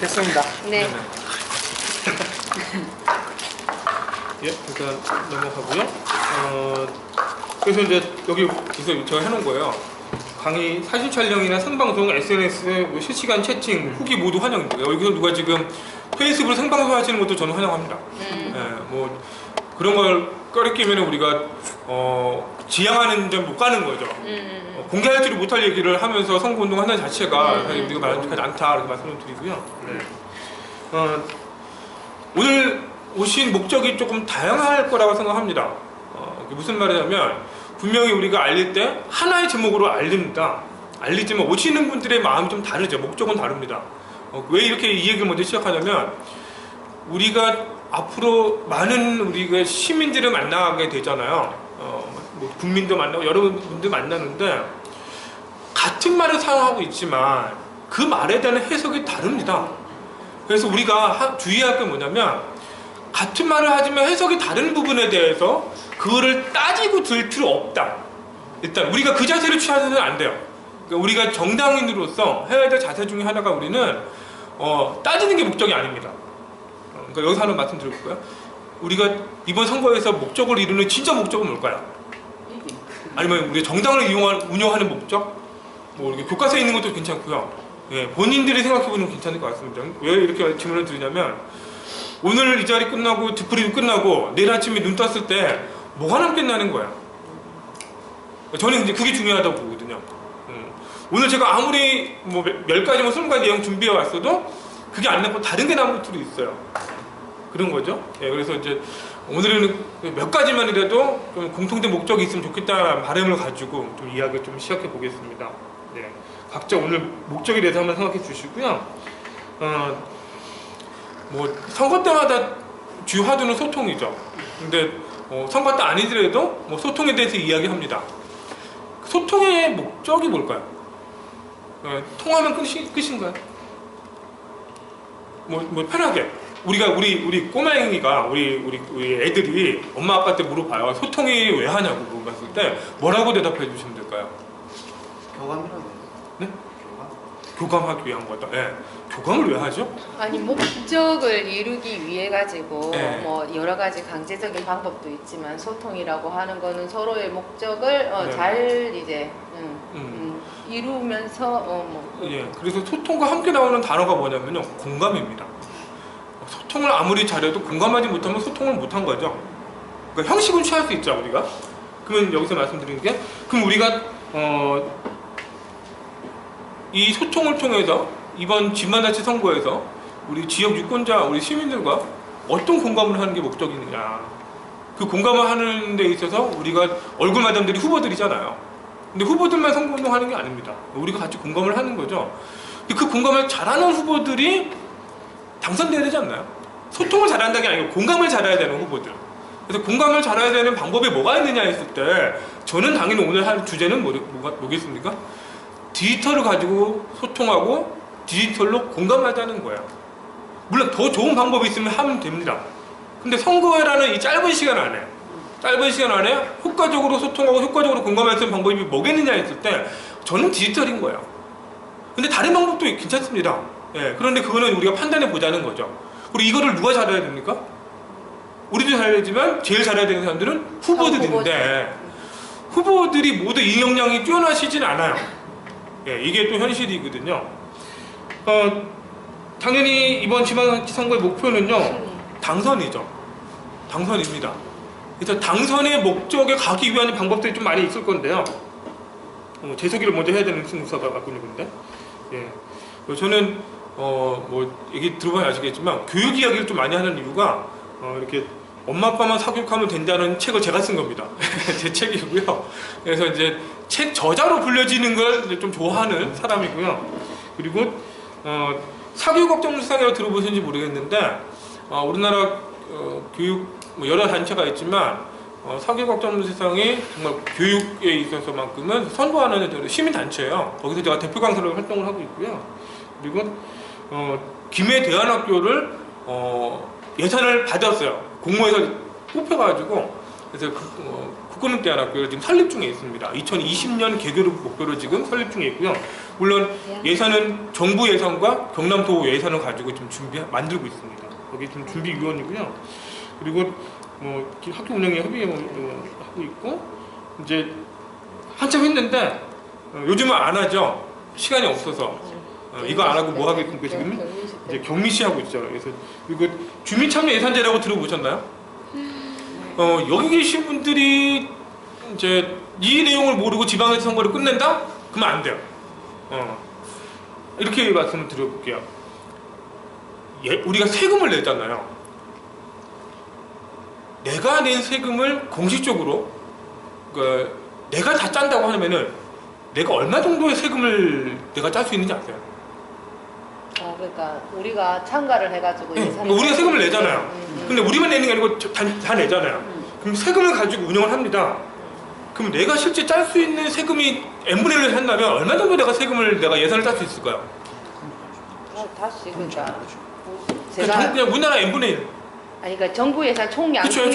됐습니다. 네. 예, 일단 넘어가고요. 그래서 이제 여기서 제가 해놓은 거예요. 강의 사진 촬영이나 생방송, SNS, 실시간 채팅, 후기 모두 환영입니다. 여기서 누가 지금 페이스북으로 생방송 하시는 것도 저는 환영합니다. 예, 뭐 그런 걸 꺼리끼면 우리가 지향하는 점 못 가는 거죠. 공개할 줄 못할 얘기를 하면서 선거운동 하는 자체가 사실 우리가 바람직하지 않다 이렇게 말씀을 드리고요. 네. 오늘 오신 목적이 조금 다양할 거라고 생각합니다. 무슨 말이냐면 분명히 우리가 알릴 때 하나의 제목으로 알립니다. 알리지만 오시는 분들의 마음이 좀 다르죠. 목적은 다릅니다. 왜 이렇게 이 얘기를 먼저 시작하냐면 우리가 앞으로 많은 우리가 시민들을 만나게 되잖아요. 뭐 국민도 만나고 여러분들 만나는데 같은 말을 사용하고 있지만 그 말에 대한 해석이 다릅니다. 그래서 우리가 주의할 게 뭐냐면 같은 말을 하지만 해석이 다른 부분에 대해서 그거를 따지고 들 필요 없다. 일단 우리가 그 자세를 취하서는 안 돼요. 그러니까 우리가 정당인으로서 해야 될 자세 중에 하나가 우리는 따지는 게 목적이 아닙니다. 그러니까 여기서 하나 말씀드려볼까요? 우리가 이번 선거에서 목적을 이루는 진짜 목적은 뭘까요? 아니면 우리 정당을 운영하는 목적? 뭐 이렇게 교과서에 있는 것도 괜찮고요. 예, 본인들이 생각해보는 게 괜찮을 것 같습니다. 왜 이렇게 질문을 드리냐면 오늘 이 자리 끝나고 뒤풀이도 끝나고 내일 아침에 눈 떴을 때 뭐가 남겠냐는 거야. 저는 이제 그게 중요하다고 보거든요. 오늘 제가 아무리 뭐 10가지, 20가지 내용 준비해 왔어도 그게 안 남고 다른 게 남을 수도 있어요. 그런 거죠. 예, 그래서 이제 오늘은 몇 가지만이라도 좀 공통된 목적이 있으면 좋겠다는 바람을 가지고 좀 이야기를 좀 시작해 보겠습니다. 네, 각자 오늘 목적에 대해서 한번 생각해 주시고요. 뭐 선거 때마다 주요 화두는 소통이죠. 근데 선거 때 아니더라도 뭐 소통에 대해서 이야기합니다. 소통의 목적이 뭘까요? 통하면 끝인가요? 뭐 편하게 우리 꼬마애기가 우리 애들이 엄마 아빠한테 물어봐요. 소통이 왜 하냐고 물어봤을 때 뭐라고 대답해 주시면 될까요? 교감이라고 해요. 네? 교감하기 위한 거다. 예. 교감을 왜 하죠? 아니 목적을 이루기 위해 가지고 네. 뭐 여러 가지 강제적인 방법도 있지만 소통이라고 하는 거는 서로의 목적을 네. 잘 이제 이루면서 예. 그래서 소통과 함께 나오는 단어가 뭐냐면요. 공감입니다. 소통을 아무리 잘해도 공감하지 못하면 소통을 못한 거죠. 그러니까 형식은 취할 수 있죠, 우리가. 그러면 여기서 말씀드리는 게 그럼 우리가 이 소통을 통해서 이번 지방자치 선거에서 우리 지역 유권자, 우리 시민들과 어떤 공감을 하는 게 목적이느냐. 그 공감을 하는 데 있어서 우리가 얼굴 마담들이 후보들이잖아요. 근데 후보들만 선거운동하는 게 아닙니다. 우리가 같이 공감을 하는 거죠. 그 공감을 잘하는 후보들이 당선돼야 되지 않나요? 소통을 잘한다는 게 아니고 공감을 잘해야 되는 후보들. 그래서 공감을 잘해야 되는 방법이 뭐가 있느냐 했을 때 저는 당연히 오늘 할 주제는 뭐겠습니까? 디지털을 가지고 소통하고 디지털로 공감하자는 거야. 물론 더 좋은 방법이 있으면 하면 됩니다. 근데 선거라는 이 짧은 시간 안에 효과적으로 소통하고 효과적으로 공감할 수 있는 방법이 뭐겠느냐 했을 때 저는 디지털인 거예요. 근데 다른 방법도 괜찮습니다. 예, 그런데 그거는 우리가 판단해 보자는 거죠. 그리고 이거를 누가 잘해야 됩니까? 우리도 잘해야 되지만 제일 잘해야 되는 사람들은 후보들인데 후보들이 모두 이 역량이 뛰어나시진 않아요. 예, 이게 또 현실이거든요. 당연히 이번 지방자치 선거의 목표는요, 당선이죠. 당선입니다. 그래서 당선의 목적에 가기 위한 방법들이 좀 많이 있을 건데요. 제 소개를 먼저 해야 되는 승무사가 갖고 있는 건데, 예. 저는 뭐 얘기 들어보면 아시겠지만 교육 이야기를 좀 많이 하는 이유가 이렇게 엄마 아빠만 사교육하면 된다는 책을 제가 쓴 겁니다. 제 책이고요. 그래서 이제 책 저자로 불려지는 걸 좀 좋아하는 사람이고요. 그리고 사교육걱정세상이라고 들어보셨는지 모르겠는데 우리나라 교육 뭐 여러 단체가 있지만 사교육걱정세상이 정말 교육에 있어서만큼은 선도하는 시민단체예요. 거기서 제가 대표 강사로 활동을 하고 있고요. 그리고 김해 대안학교를 예산을 받았어요. 공모해서 뽑혀가지고 그래서 국공립대안학교가 지금 설립 중에 있습니다. 2020년 개교를 목표로 지금 설립 중에 있고요. 물론 예산은 정부 예산과 경남도 예산을 가지고 지금 만들고 있습니다. 거기 지금 준비위원이고요. 그리고 학교 운영에 협의하고 있고 이제 한참 했는데 요즘은 안 하죠. 시간이 없어서 이거 안 하고 뭐 하겠습니까 지금? 이제 격리시 하고 있죠. 그래서 그리고 주민참여 예산제라고 들어보셨나요? 여기 계신 분들이 이제 이 내용을 모르고 지방에서 선거를 끝낸다? 그러면 안 돼요. 이렇게 말씀을 드려볼게요. 우리가 세금을 내잖아요. 내가 낸 세금을 공식적으로 내가 다 짠다고 하면은 내가 얼마 정도의 세금을 내가 짤 수 있는지 아세요? 그러니까 우리가 참가를 해가지고 예산을 우리가 세금을 내잖아요. 근데 우리만 내는 게 아니고 다 내잖아요. 그럼 세금을 가지고 운영을 합니다. 그럼 내가 실제 짤 수 있는 세금이 n분의 1을 한다면 얼마 정도 내가 예산을 짤 수 있을까요? 다시 그러니까 그냥 우리나라 n분의 1. 아니 그러니까 정부 예산 총량 그렇죠.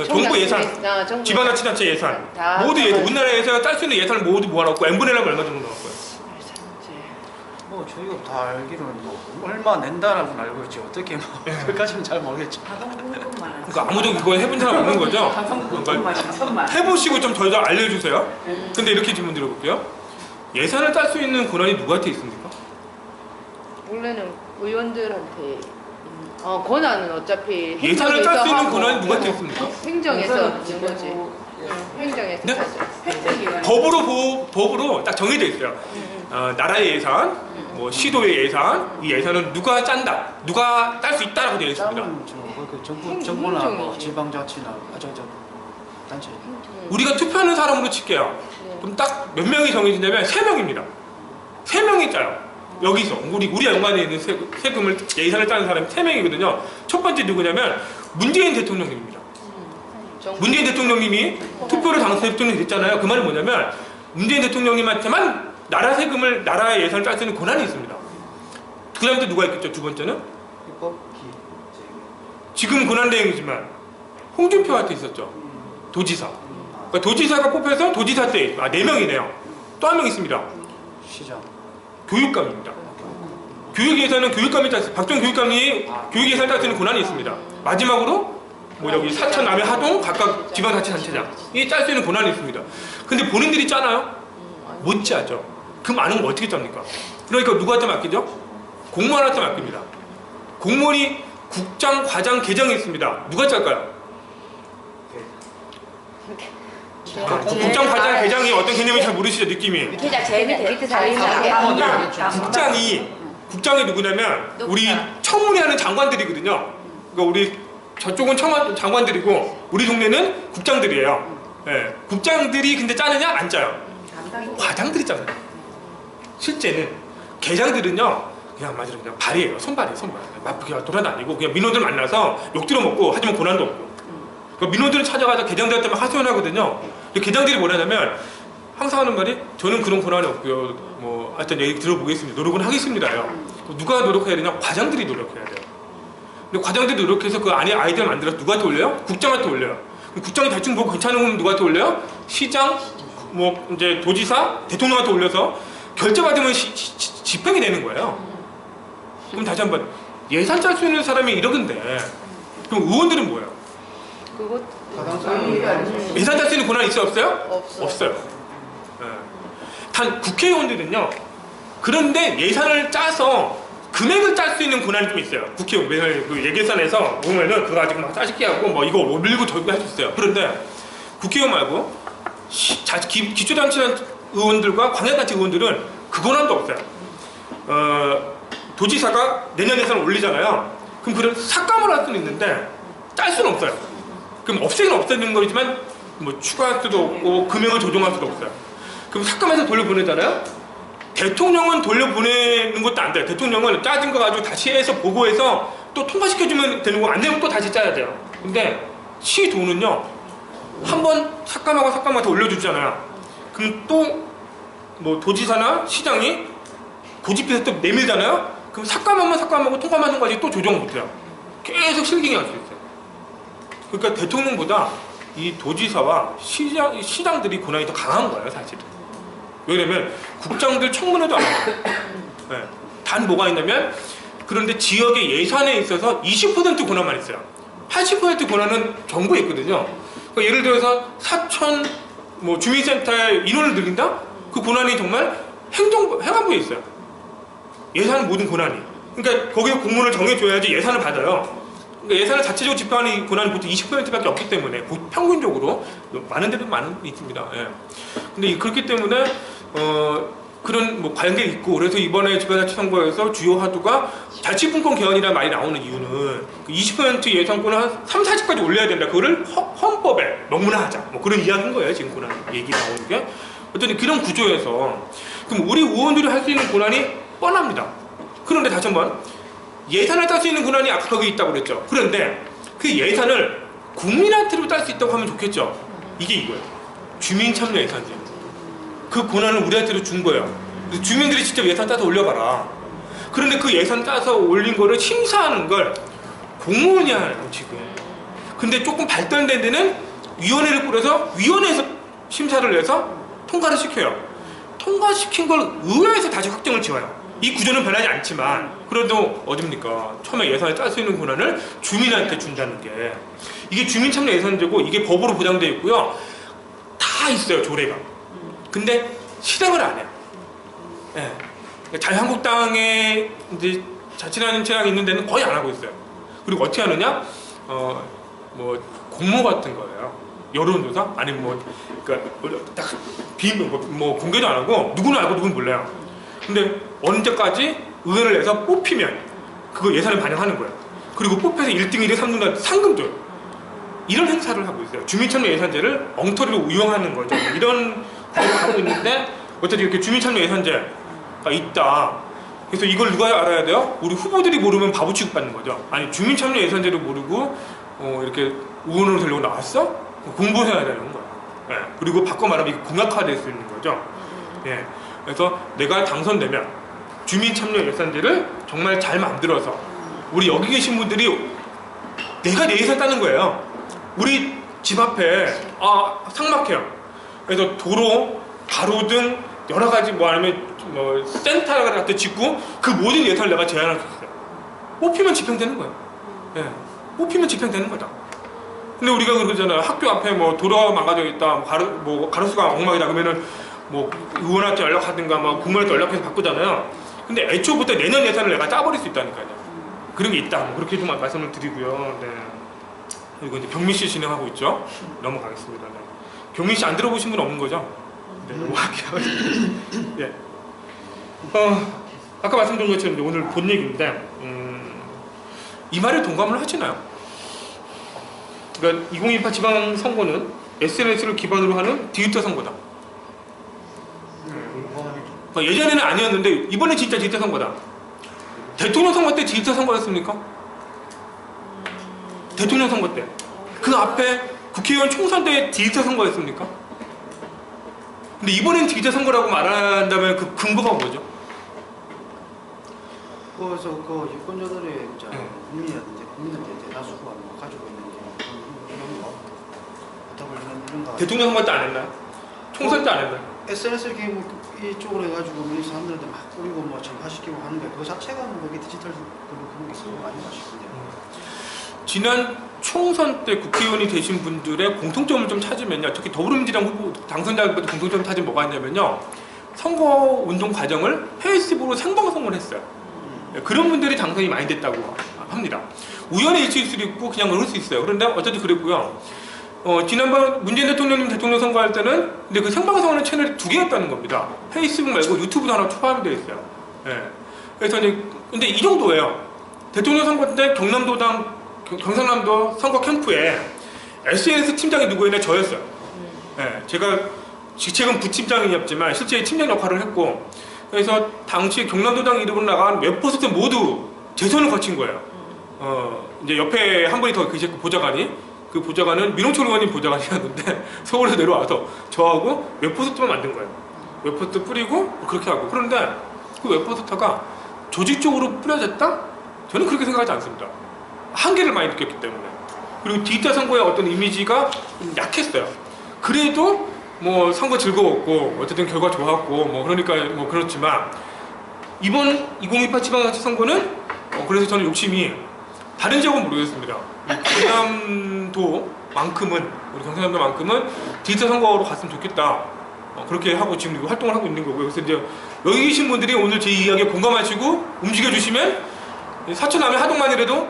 정부 예산, 지방자치단체 예산, 모두 예산, 우리나라 예산을 짤 수 있는 예산을 모두 모아놓고 n분의 1하면 얼마 정도 나올 거예요? 뭐 저희가 다 알기로는 얼마 낸다라고는 알고 있지 어떻게 그까지는 잘 모르겠죠. 그러니까 아무도 이거 해본 사람 없는 거죠? 그러니까 해보시고 좀 저희도 알려주세요. 근데 이렇게 질문 드려볼게요. 예산을 짤 수 있는 권한이 누구한테 있습니까? 원래는 의원들한테 권한은 어차피 예산을 짤 수 있는 권한이 누구한테 있습니까? 행정에서 있는 거지. 행정에서 네? 하죠. 법으로 딱 정해져 있어요. 나라의 예산, 시도의 예산, 이 예산은 누가 짠다, 누가 딸 수 있다라고 되어 있습니다. 정부나 지방자치나 단체. 우리가 투표하는 사람으로 칠게요. 그럼 딱 몇 명이 정해진다면 3명입니다. 3명이 짜요. 여기서 우리 연관에 있는 세금을 예산을 짜는 사람이 3명이거든요. 첫 번째 누구냐면 문재인 대통령님입니다. 문재인 대통령님이 투표로 당선된 대통령이 됐잖아요. 그 말은 뭐냐면 문재인 대통령님한테만 나라의 예산을 짤 수 있는 권한이 있습니다. 그 다음에 또 누가 있겠죠? 두 번째는 지금 권한대행이지만 홍준표한테 있었죠. 도지사. 그러니까 도지사가 뽑혀서 도지사 때 4명이네요. 또 한 명 있습니다. 시장. 교육감입니다. 교육예산은 교육감이 짰어요. 박정 교육감이 교육예산을 짤 수 있는 권한이 있습니다. 마지막으로 여기 사천, 남해, 하동 각각 지방자치단체장이 짤 수 있는 권한이 있습니다. 근데 본인들이 짜나요? 못 짜죠. 그 많은 걸 어떻게 짭니까? 그러니까 누구한테 맡기죠? 공무원한테 맡깁니다. 공무원이 국장, 과장, 계장이 있습니다. 누가 짤까요? 국장, 과장, 계장이 어떤 개념인지 잘 모르시죠? 느낌이. 계장 제일 밑에 국장이 누구냐면 우리 청문회하는 장관들이거든요. 그러니까 우리 저쪽은 장관들이고 우리 동네는 국장들이에요. 네. 국장들이 근데 짜느냐? 안 짜요. 과장들이 짜요. 실제는 계장들은요 그냥 발이에요. 손발이에요. 그냥 돌아다니고 그냥 민원들 만나서 욕 들어먹고 하지만 권한도 없고. 그러니까 민원들은 찾아가서 계장들한테 막 하소연하거든요. 계장들이 뭐냐면 항상 하는 말이 저는 그런 권한이 없고요. 하여튼 얘기 들어보겠습니다. 노력은 하겠습니다요. 누가 노력해야 되냐? 과장들이 노력해야 돼요. 근데 과장들이 노력해서 그 안에 아이디어를 만들어서 누구한테 올려요? 국장한테 올려요. 국장이 대충 보고 괜찮은 건 누구한테 올려요? 시장, 이제 도지사, 대통령한테 올려서 결제받으면 집행이 되는 거예요. 그럼 다시 한번 예산 짤 수 있는 사람이 이러던데 그럼 의원들은 뭐예요? 예산 짤 수 있는 권한이 있어요? 없어요? 없어요. 네. 단 국회의원들은요. 그런데 예산을 짜서 금액을 짤 수 있는 권한이 좀 있어요. 국회의원 그 예계산에서 보면은 그거 가지고 막 짜집기 하고 이거 밀고 저기고 할 수 있어요. 그런데 국회의원 말고 기초단체 의원들과 광역단체 의원들은 그 권한도 없어요. 도지사가 내년 예산을 올리잖아요. 그럼 그걸 삭감을 할 수는 있는데 짤 수는 없어요. 그럼 없애긴 없애는 거지만 추가할 수도 없고 금액을 조정할 수도 없어요. 그럼 삭감해서 돌려보내잖아요. 대통령은 돌려보내는 것도 안 돼요. 대통령은 짜진 거 가지고 다시 해서 보고해서 또 통과시켜주면 되는 거, 안 되면 또 다시 짜야 돼요. 근데 시 돈은요 한번 삭감하고 올려주잖아요. 그럼 또 도지사나 시장이 고집해서 또 내밀잖아요. 그럼 삭감하고 통과하는 거지 또 조정 못해요. 계속 실갱이 할 수 있어요. 그러니까 대통령보다 이 도지사와 시장들이 권한이 더 강한 거예요, 사실은. 왜냐면 국장들 청문회도 안 해요. 네. 단 뭐가 있냐면 그런데 지역의 예산에 있어서 20% 권한만 있어요. 80% 권한은 정부에 있거든요. 그러니까 예를 들어서 사천 뭐 주민센터에 인원을 늘린다? 그 권한이 정말 행안부에 있어요. 예산 모든 권한이. 그러니까 거기에 공문을 정해줘야지 예산을 받아요. 그러니까 예산을 자체적으로 집행하는 권한이 보통 20%밖에 없기 때문에 평균적으로 많은 데도 많은 있습니다. 예. 근데 그렇기 때문에 그런 뭐 관계 있고 그래서 이번에 지방자치선거에서 주요 화두가 자치분권 개헌이라는 말이 나오는 이유는 그 20% 예산권을 한 3, 40까지 올려야 된다. 그거를 헌법에 명문화하자. 뭐 그런 이야기인 거예요. 지금 권한 얘기 나오는 게. 어떤 그런 구조에서 그럼 우리 의원들이 할 수 있는 권한이 뻔합니다. 그런데 다시 한번 예산을 딸 수 있는 권한이 아까 거기 있다고 그랬죠. 그런데 그 예산을 국민한테로 딸 수 있다고 하면 좋겠죠. 이게 이거예요. 주민참여 예산제. 그 권한을 우리한테로 준 거예요. 주민들이 직접 예산 따서 올려봐라. 그런데 그 예산 따서 올린 거를 심사하는 걸 공무원이 하는 지금. 근데 조금 발달된 데는 위원회를 꾸려서 위원회에서 심사를 해서 통과를 시켜요. 통과시킨 걸 의회에서 다시 확정을 지어요. 이 구조는 변하지 않지만 그래도 어딥니까? 처음에 예산을 짤 수 있는 권한을 주민한테 준다는 게 이게 주민참여 예산제고 이게 법으로 보장되어 있고요. 다 있어요. 조례가. 근데 실행을 안 해요. 예. 자유한국당에 이제 자치라는 체가 있는 데는 거의 안 하고 있어요. 그리고 어떻게 하느냐? 뭐 공모 같은 거예요. 여론조사? 아니면 뭐 그러니까 딱 뭐 공개도 안 하고 누구는 알고 누구는 몰라요. 근데 언제까지 의회를 내서 뽑히면 그거 예산을 반영하는 거예요. 그리고 뽑혀서 1등, 2등, 3등 상금 줘요. 이런 행사를 하고 있어요. 주민참여 예산제를 엉터리로 운영하는 거죠. 이런 걸 하고 있는데 어쨌든 이렇게 주민참여 예산제가 있다. 그래서 이걸 누가 알아야 돼요? 우리 후보들이 모르면 바보 취급받는 거죠. 아니 주민참여 예산제를 모르고 이렇게 의원으로 되려고 나왔어? 공부해야 되는 거예요. 예. 그리고 바꿔 말하면 이게 공약화될 수 있는 거죠. 예. 그래서 내가 당선되면 주민참여 예산제를 정말 잘 만들어서 우리 여기 계신 분들이 내가 내 예산 따는 거예요. 우리 집 앞에 삭막해요. 그래서 도로, 가로등 여러 가지 뭐 아니면 뭐 센터 같은 데 짓고 그 모든 예산을 내가 제안할 수 있어요. 뽑히면 집행되는 거예요. 예. 뽑히면 집행되는 거다. 근데 우리가 그러잖아요. 학교 앞에 뭐 도로가 망가져 있다, 뭐 가로수가 엉망이다 그러면은 뭐 의원한테 연락하든가 뭐 국무원한테 연락해서 바꾸잖아요. 근데 애초부터 내년 예산을 내가 짜버릴 수 있다니까요. 그런 게 있다. 뭐 그렇게 좀 말씀을 드리고요. 네. 그리고 이제 경민 씨 진행하고 있죠. 넘어가겠습니다. 네. 경민 씨 안 들어보신 분 없는 거죠? 네, 넘어갈게요. 예. 아까 말씀드린 것처럼 이제 오늘 본 얘기인데 이 말에 동감을 하시나요? 그러니까 2028 지방선거는 SNS를 기반으로 하는 디지털 선거다. 예전에는 아니었는데 이번엔 진짜 디지털 선거다. 대통령 선거 때 디지털 선거였습니까? 대통령 선거 때. 그 앞에 국회의원 총선 때 디지털 선거였습니까? 근데 이번엔 디지털 선거라고 말한다면 그 근거가 뭐죠? 그래서 그 유권자들의 국민이라든지 국민들의 대다수가 뭐 가지고 있는 이런 거 답을 이런 거 대통령 선거 때 안 했나요? 총선 때 안 했나요? SNS 이렇게 뭐 이쪽으로 해가지고 뭐 사람들한테 막 뿌리고 뭐 전파시키고 하는 게 그 자체가 뭐 그게 디지털 그런 게 있는 거 아닌가 싶은데요. 지난 총선 때 국회의원이 되신 분들의 공통점을 좀 찾으면요. 특히 더불어민주당 후보 당선자들보다 공통점을 찾으면 뭐가 있냐면요. 선거운동 과정을 페이스북으로 생방송을 했어요. 그런 분들이 당선이 많이 됐다고 합니다. 우연의 일치일 수도 있고 그냥 그럴 수 있어요. 그런데 어쨌든 그랬고요. 지난번 문재인 대통령님 대통령 선거할 때는 근데 그 생방송하는 채널이 2개였다는 겁니다. 페이스북 말고 유튜브도 하나 포함이 되어 있어요. 예. 그래서 이제 근데 이 정도예요. 대통령 선거 때 경상남도 선거 캠프에 SNS 팀장이 누구였냐 저였어요. 예. 제가 직책은 부팀장이었지만 실제 팀장 역할을 했고 그래서 당시 경남도당 이름으로 나간 웹포스트 모두 재선을 거친 거예요. 이제 옆에 한 분이 더 계셨고 보좌관이 그 보좌관은 민홍철 의원님 보좌관이었는데 서울에서 내려와서 저하고 웹포스트만 만든 거예요. 웹포스트 뿌리고 그렇게 하고 그런데 그 웹포스트가 조직적으로 뿌려졌다? 저는 그렇게 생각하지 않습니다. 한계를 많이 느꼈기 때문에 그리고 디지털 선거의 어떤 이미지가 좀 약했어요. 그래도 뭐 선거 즐거웠고 어쨌든 결과 좋았고 뭐 그러니까 뭐 그렇지만 이번 2028 지방자치 선거는 그래서 저는 욕심이 다른 지역은 모르겠습니다. 경상남도만큼은 우리 경상남도만큼은 디지털 선거로 갔으면 좋겠다. 그렇게 하고 지금 활동을 하고 있는 거고요. 그래서 이제 여기 계신 분들이 오늘 제 이야기에 공감하시고 움직여주시면 사천남의 하동만이라도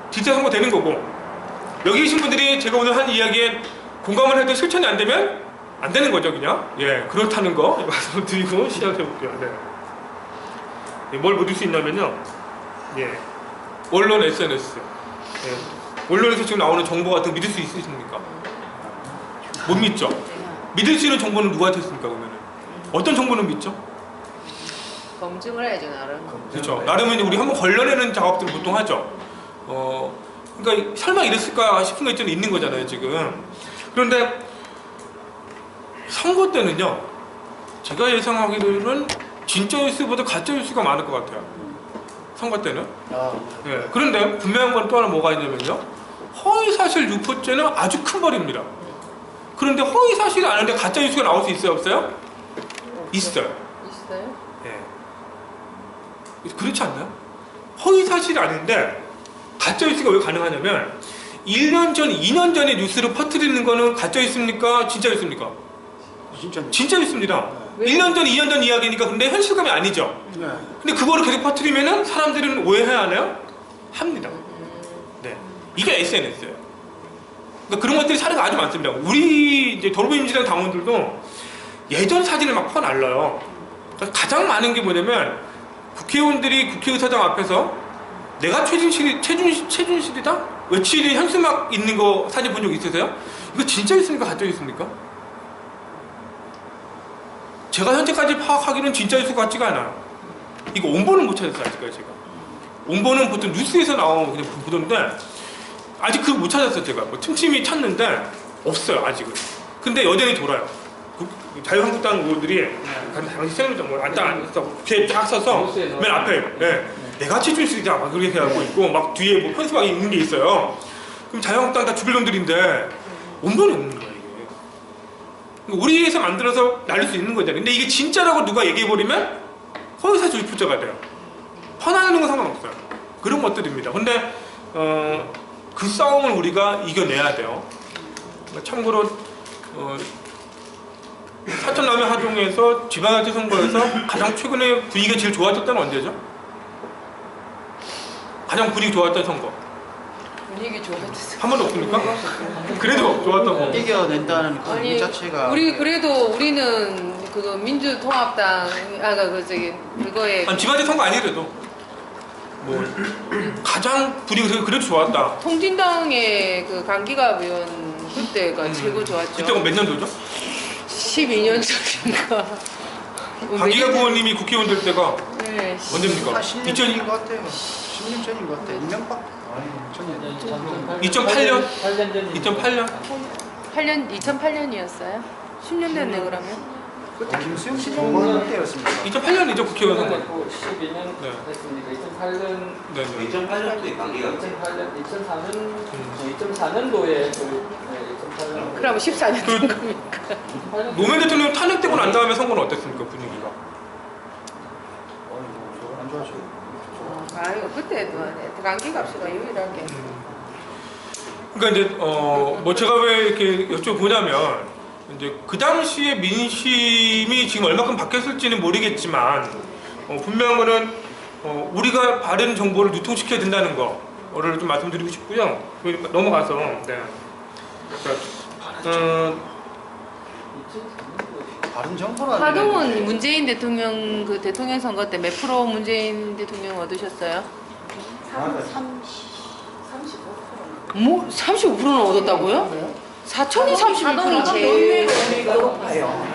디지털 선거 되는 거고, 여기 계신 분들이 제가 오늘 한 이야기에 공감을 해도 실천이 안 되면 안 되는 거죠, 그냥. 예, 그렇다는 거 말씀을 드리고 시작해 볼게요. 네. 예, 뭘 믿을 수 있냐면요. 예, 언론, SNS. 예, 언론에서 지금 나오는 정보 같은 거 믿을 수 있으십니까? 못 믿죠. 믿을 수 있는 정보는 누구한테 있습니까, 그러면은? 어떤 정보는 믿죠? 검증을 해야죠, 나름. 그렇죠. 나름은 우리 한번 걸러내는 작업들을 보통 하죠. 그러니까 설마 이랬을까 싶은 게 좀 있는 거잖아요, 지금. 그런데 선거 때는요, 제가 예상하기로는 진짜 뉴스보다 가짜 뉴스가 많을 것 같아요. 선거 때는. 예. 그런데 분명한 건 또 하나 뭐가 있냐면요, 허위사실 유포죄는 아주 큰 벌입니다. 그런데 허위사실이 아닌데 가짜 뉴스가 나올 수 있어요, 없어요? 있어요. 있어요? 예. 그렇지 않나요? 허위사실이 아닌데 가짜 뉴스가 왜 가능하냐면 1년 전, 2년 전에 뉴스를 퍼뜨리는 거는 가짜 뉴스입니까? 진짜 뉴스입니까? 진짜 뉴스입니다. 왜? 1년 전, 2년 전 이야기니까. 근데 현실감이 아니죠. 네. 근데 그거를 계속 퍼뜨리면은 사람들은 오해해야 하나요? 합니다. 네. 이게 SNS예요. 그러니까 그런 것들이 사례가 아주 많습니다. 우리 이제 더불어민주당 당원들도 예전 사진을 막 퍼날려요. 그러니까 가장 많은 게 뭐냐면 국회의원들이 국회의사당 앞에서 내가 최준실이다? 외치는 현수막 있는 거 사진 본 적 있으세요? 이거 진짜 있습니까? 가짜 있습니까? 제가 현재까지 파악하기는 진짜 있을 것 같지가 않아요. 이거 온보는 못 찾았어요, 아직까지 제가. 온보는 보통 뉴스에서 나오는 그냥 보던데 아직 그거 못 찾았어요, 제가. 뭐 틈틈이 찾는데 없어요, 아직은. 근데 여전히 돌아요. 자유한국당 의원들이 당시 새누리당 뭐 앉아서 뒤에 쫙 서서 맨 앞에 내가 최준실이다 막 그렇게 하고 있고 막 뒤에 뭐 현수막이 있는 게 있어요. 그럼 자유한국당 다 죽일 놈들인데 온본이 없는 거야, 이게. 우리에서 만들어서 날릴 수 있는 거잖아요. 근데 이게 진짜라고 누가 얘기해버리면 허위사실 유포죄가 돼요. 퍼나르는 건 상관없어요. 그런 것들입니다. 근데 그 싸움을 우리가 이겨내야 돼요. 참고로 사천남의 하동에서 지방자치 선거에서 가장 최근에 분위기가 제일 좋았던 때는 언제죠? 가장 분위기 좋았던 선거 분위기 좋았어. 한 번도 없습니까? 그래도 좋았던 거. 이겨낸다는 그 아니, 의미 자체가 우리는 그거 민주통합당 그거에 지방자치 선거 아니래도 뭐 가장 분위기가 그래도 좋았다. 통진당의 그 강기갑 의원 그때가 최고 좋았죠. 그때가 몇 년도죠? 12년 전인가. 강기갑 의원님이 국회의원 될 때가 네. 언제입니까? 한 10년 전인 것 같아요. 10년 전인 것 같아요. 이명박 2008년? 2008년? 2008년이었어요? 10년 됐네 그러면. 그때 김수영 시장 때였습니다. 2008년이죠, 국회의원 선거. 12년 네. 됐으니까 2008년, 네. 2008년도에 관계가 2004년도에 2008년. 그럼 14년 된 겁니까? 노무현 대통령 탄핵되고 난 다음에 선거는 어땠습니까, 분위기가? 안 좋아져. 아유 그때도 강기갑씨가 유일하게. 그러니까 이제 뭐 제가 왜 이렇게 여쭤보냐면 이제 그 당시에 민심이 지금 얼마큼 바뀌었을지는 모르겠지만 분명한 거는 우리가 바른 정보를 유통시켜야 된다는 거를 좀 말씀드리고 싶고요. 그러니까 넘어가서 네. 그러니까, 다른 정보는 하동은 문재인 대통령 그 대통령 선거 때 몇 프로 문재인 대통령 얻으셨어요? 35%. 뭐 35%는 얻었다고요? 사천이 32%는 제일 높아요.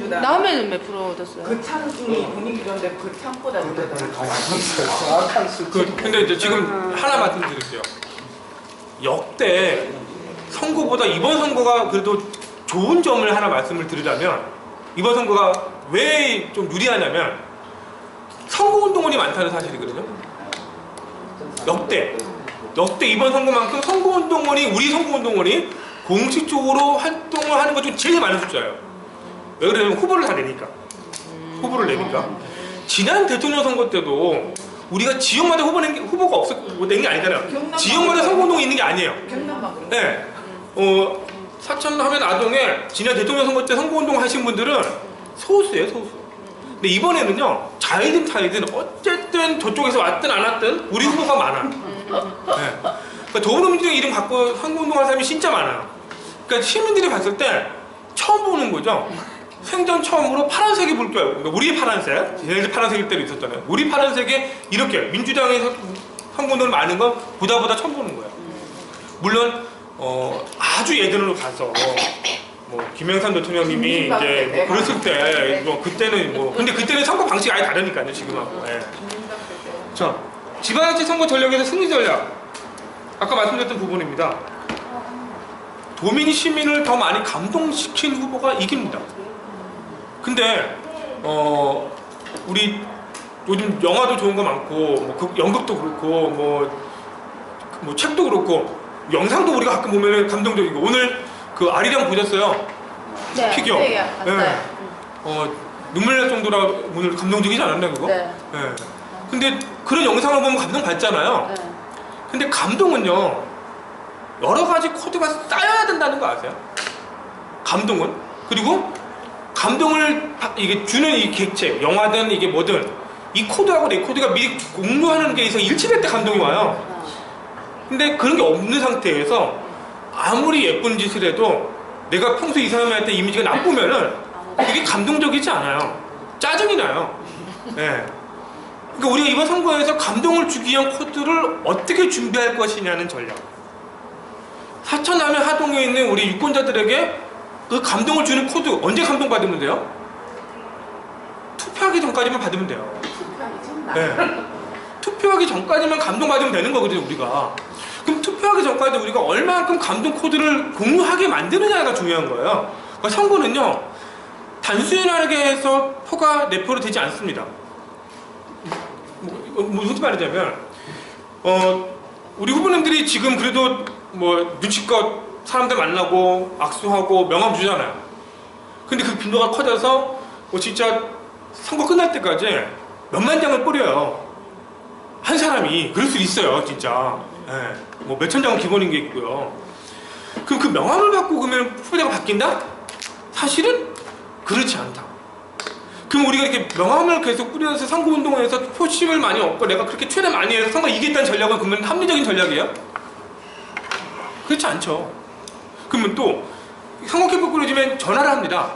남해는 몇 프로 얻었어요? 그 창이 분위기 좋은데 그 창보다 근데 이제 지금 하나 말씀드릴게요. 역대 선거보다 이번 선거가 그래도 좋은 점을 하나 말씀을 드리자면 이번 선거가 왜 좀 유리하냐면 선거운동원이 많다는 사실이거든요. 역대 역대 이번 선거만큼 선거운동원이 우리 선거운동원이 공식적으로 활동을 하는 것 중 제일 많은 숫자예요. 왜 그러냐면 후보를 다 내니까. 후보를 내니까. 지난 대통령 선거 때도 우리가 지역마다 후보가 낸 게 아니잖아요. 지역마다 선거운동이 있는 게 아니에요. 경남만 네. 사천 하면 아동에 지난 대통령 선거 때 선거운동 하신 분들은 소수예요, 소수. 근데 이번에는요, 자이든 타이든 어쨌든 저쪽에서 왔든 안 왔든 우리 후보가 많아. 네. 그러니까 더불어민주당 이름 갖고 선거운동하는 사람이 진짜 많아요. 그러니까 시민들이 봤을 때 처음 보는 거죠. 생전 처음으로 파란색이 볼 줄 알고, 그러니까 우리 파란색, 얘네들 파란색일 때도 있었잖아요. 우리 파란색에 이렇게 민주당에서 선거운동이 많은 건 보다 처음 보는 거예요. 물론 아주 예전으로 가서 뭐 김영삼 대통령님이 이제 뭐 그랬을 때 뭐 그때는 뭐 근데 그때는 선거 방식이 아예 다르니까요, 지금하고. 예. 자, 지방자치 선거 전략에서 승리 전략, 아까 말씀드렸던 부분입니다. 도민 시민을 더 많이 감동시킨 후보가 이깁니다. 근데 우리 요즘 영화도 좋은 거 많고 뭐 연극도 그렇고 뭐 책도 그렇고 영상도 우리가 가끔 보면 감동적이고, 오늘 그 아리랑 보셨어요? 네, 피겨. 네, 봤어요. 네. 눈물 날 정도로 오늘 감동적이지 않았나요, 그거? 네. 네. 근데 그런 영상을 보면 감동 받잖아요. 네. 근데 감동은요, 여러 가지 코드가 쌓여야 된다는 거 아세요? 감동은. 그리고 감동을 이게 주는 이 객체, 영화든 이게 뭐든 이 코드하고 내 코드가 미리 공유하는 게 있어 일치될 때 감동이 와요. 근데 그런 게 없는 상태에서 아무리 예쁜 짓을 해도 내가 평소에 이 사람한테 이미지가 나쁘면은 이게 감동적이지 않아요. 짜증이 나요. 네. 그러니까 우리가 이번 선거에서 감동을 주기 위한 코드를 어떻게 준비할 것이냐는 전략. 사천하면 하동에 있는 우리 유권자들에게 그 감동을 주는 코드, 언제 감동받으면 돼요? 투표하기 전까지만 받으면 돼요. 네. 투표하기 전까지만 감동받으면 되는 거거든요, 우리가. 그럼 투표하기 전까지 우리가 얼마만큼 감동 코드를 공유하게 만드느냐가 중요한 거예요. 그러니까 선거는요, 단순하게 해서 표가 내 표로 되지 않습니다. 무슨 말이냐면, 우리 후보님들이 지금 그래도 뭐 눈치껏 사람들 만나고 악수하고 명함 주잖아요. 근데 그 빈도가 커져서 뭐 진짜 선거 끝날 때까지 몇만 장을 뿌려요. 한 사람이. 그럴 수 있어요, 진짜. 네. 뭐 몇천 장은 기본인 게 있고요. 그럼 그 명함을 받고 그러면 후보자가 바뀐다? 사실은 그렇지 않다. 그럼 우리가 이렇게 명함을 계속 뿌려서 선거운동에서 표심을 많이 얻고 내가 그렇게 최대 많이 해서 선거 이기겠다는 전략은 그러면 합리적인 전략이에요? 그렇지 않죠. 그러면 또 선거 캠프 꾸려지면 전화를 합니다.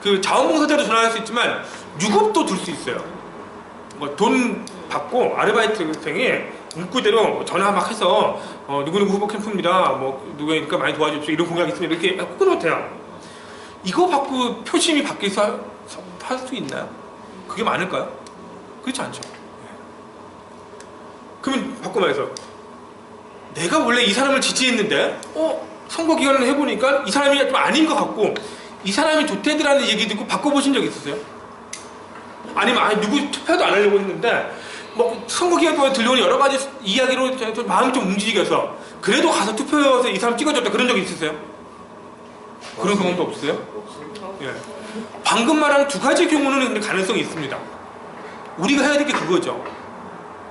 그 자원봉사자도 전화할 수 있지만 유급도 둘 수 있어요. 뭐 돈 받고 아르바이트생이 문구대로 전화 막 해서 누구누구 후보 캠프입니다. 뭐 누구니까 많이 도와주십시오. 이런 공약 있으면 이렇게 끊어놓대요. 이거 받고 표심이 바뀌어서 할 수 있나요? 그게 많을까요? 그렇지 않죠. 그러면 바꿔 말해서 내가 원래 이 사람을 지지했는데 선거 기간을 해보니까 이 사람이 좀 아닌 것 같고 이 사람이 좋대더라는 얘기 듣고 바꿔보신 적 있으세요? 아니면 누구 투표도 안 하려고 했는데 뭐 선거 기간 동안 들려오는 여러 가지 이야기로 마음이 좀 움직여서 그래도 가서 투표해서 이 사람 찍어줬다 그런 적 있으세요? 그런 경험도 없으세요? 예. 방금 말한 두 가지 경우는 가능성이 있습니다. 우리가 해야 될 게 그거죠.